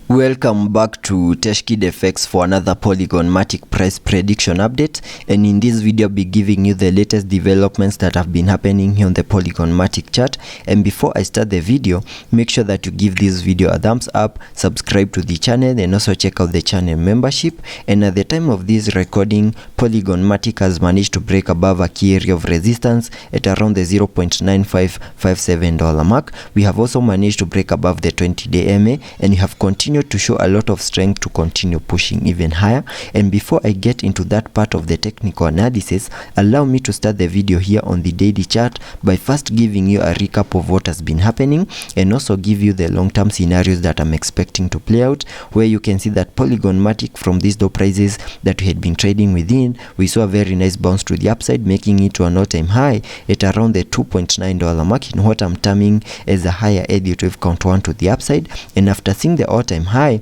Welcome back to TechKidFX for another Polygon Matic price prediction update, and in this video I'll be giving you the latest developments that have been happening here on the Polygon Matic chart. And before I start the video, make sure that you give this video a thumbs up, subscribe to the channel, and also check out the channel membership. And at the time of this recording, Polygon Matic has managed to break above a key area of resistance at around the $0.9557 mark. We have also managed to break above the 20-day MA, and we have continued to show a lot of strength to continue pushing even higher. And before I get into that part of the technical analysis, allow me to start the video here on the daily chart by first giving you a recap of what has been happening, and also give you the long-term scenarios that I'm expecting to play out, where you can see that Polygon Matic, from these low prices that we had been trading within, we saw a very nice bounce to the upside, making it to an all-time high at around the $2.9 mark in what I'm terming as a higher Elliot wave count 1 to the upside. And after seeing the all-time high,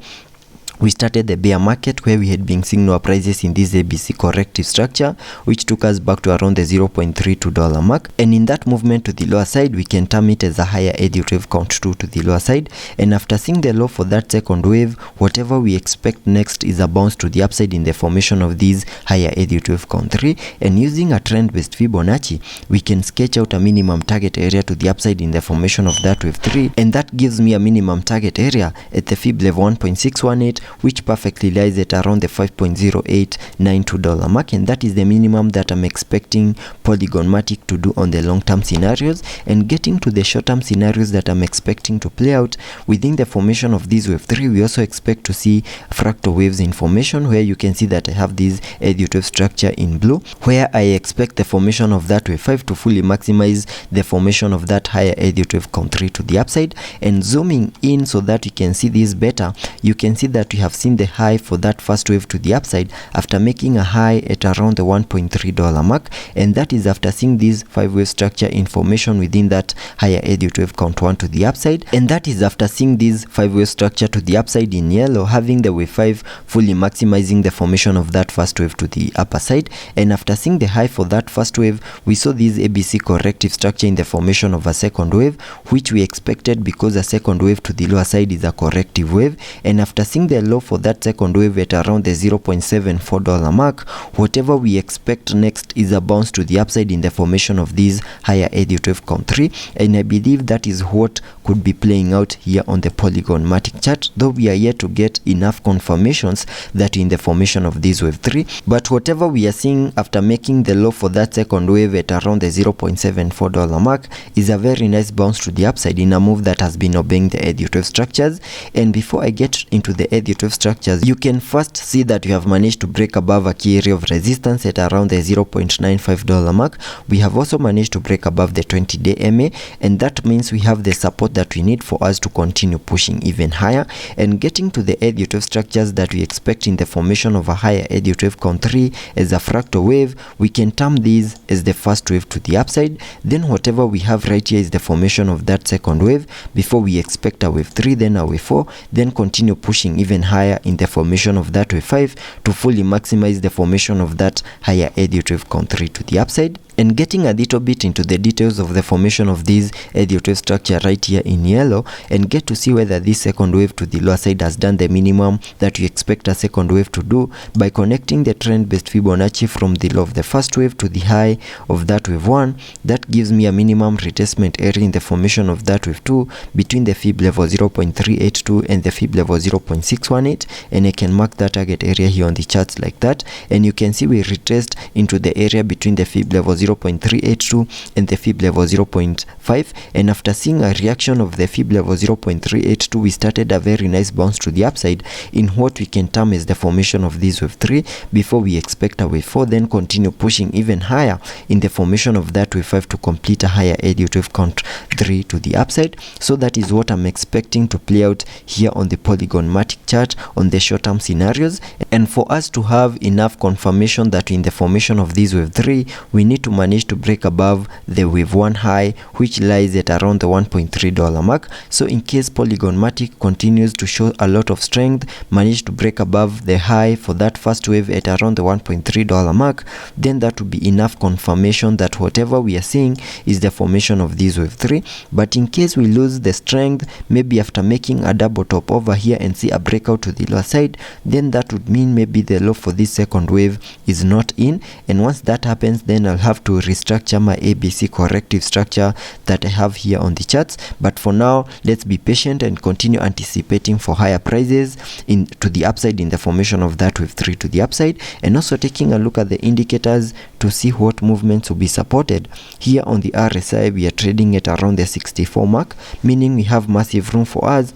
we started the bear market, where we had been seeing lower prices in this ABC corrective structure, which took us back to around the $0.32 mark. And in that movement to the lower side, we can term it as a higher Elliot wave count 2 to the lower side. And after seeing the low for that second wave, whatever we expect next is a bounce to the upside in the formation of these higher Elliot wave count 3. And using a trend-based Fibonacci, we can sketch out a minimum target area to the upside in the formation of that wave 3. And that gives me a minimum target area at the Fib level 1.618, which perfectly lies at around the $5.0892 mark, and that is the minimum that I'm expecting Polygon Matic to do on the long-term scenarios. And getting to the short-term scenarios that I'm expecting to play out within the formation of this wave 3, we also expect to see fractal waves in formation, where you can see that I have this Elliot wave structure in blue, where I expect the formation of that wave 5 to fully maximize the formation of that higher Elliot wave count 3 to the upside. And zooming in so that you can see this better, you can see that we have seen the high for that first wave to the upside after making a high at around the $1.3 mark, and that is after seeing this 5-wave structure in formation within that higher Elliot wave count 1 to the upside. And that is after seeing this 5-wave structure to the upside in yellow, having the wave 5 fully maximizing the formation of that first wave to the upper side. And after seeing the high for that first wave, we saw this ABC corrective structure in the formation of a second wave, which we expected because a second wave to the lower side is a corrective wave. And after seeing the low for that second wave at around the $0.74 mark, whatever we expect next is a bounce to the upside in the formation of these higher Elliot wave count 3. And I believe that is what could be playing out here on the Polygon Matic chart, though we are yet to get enough confirmations that in the formation of this wave 3. But whatever we are seeing after making the low for that second wave at around the $0.74 mark is a very nice bounce to the upside in a move that has been obeying the Elliot wave structures. And before I get into the Elliot wave structures, you can first see that we have managed to break above a key area of resistance at around the $0.95 mark. We have also managed to break above the 20-day MA, and that means we have the support that we need for us to continue pushing even higher. And getting to the Elliot wave structures that we expect in the formation of a higher Elliot wave count 3 as a fractal wave, we can term these as the first wave to the upside. Then whatever we have right here is the formation of that second wave before we expect a wave 3, then a wave 4, then continue pushing even higher in the formation of that wave 5 to fully maximize the formation of that higher Elliot wave count 3 to the upside. And getting a little bit into the details of the formation of this Elliot wave structure right here in yellow, and get to see whether this second wave to the lower side has done the minimum that we expect a second wave to do by connecting the trend-based Fibonacci from the low of the first wave to the high of that wave 1. That gives me a minimum retracement area in the formation of that wave 2 between the Fib level 0.382 and the Fib level 0.618, and I can mark that target area here on the charts like that. And you can see we retraced into the area between the Fib level 0.382 and the Fib level 0.5, and after seeing a reaction of the Fib level 0.382, we started a very nice bounce to the upside in what we can term as the formation of this wave 3 before we expect a wave 4, then continue pushing even higher in the formation of that wave 5 to complete a higher Elliot wave count 3 to the upside. So that is what I'm expecting to play out here on the Polygon Matic chart on the short-term scenarios. And for us to have enough confirmation that in the formation of this wave 3, we need to managed to break above the wave 1 high, which lies at around the $1.3 mark. So in case Polygon Matic continues to show a lot of strength, managed to break above the high for that first wave at around the $1.3 mark, then that would be enough confirmation that whatever we are seeing is the formation of this wave 3. But in case we lose the strength, maybe after making a double top over here and see a breakout to the lower side, then that would mean maybe the low for this second wave is not in, and once that happens, then I'll have to restructure my ABC corrective structure that I have here on the charts. But for now, let's be patient and continue anticipating for higher prices to the upside in the formation of that wave 3 to the upside, and also taking a look at the indicators to see what movements will be supported. Here on the RSI, we are trading at around the 64 mark, meaning we have massive room for us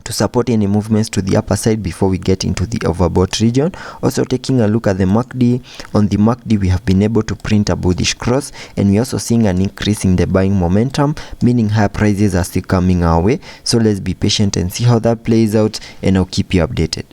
to support any movements to the upper side before we get into the overbought region. Also taking a look at the MACD, on the MACD we have been able to print a bullish cross, and we're also seeing an increase in the buying momentum, meaning higher prices are still coming our way. So let's be patient and see how that plays out, and I'll keep you updated.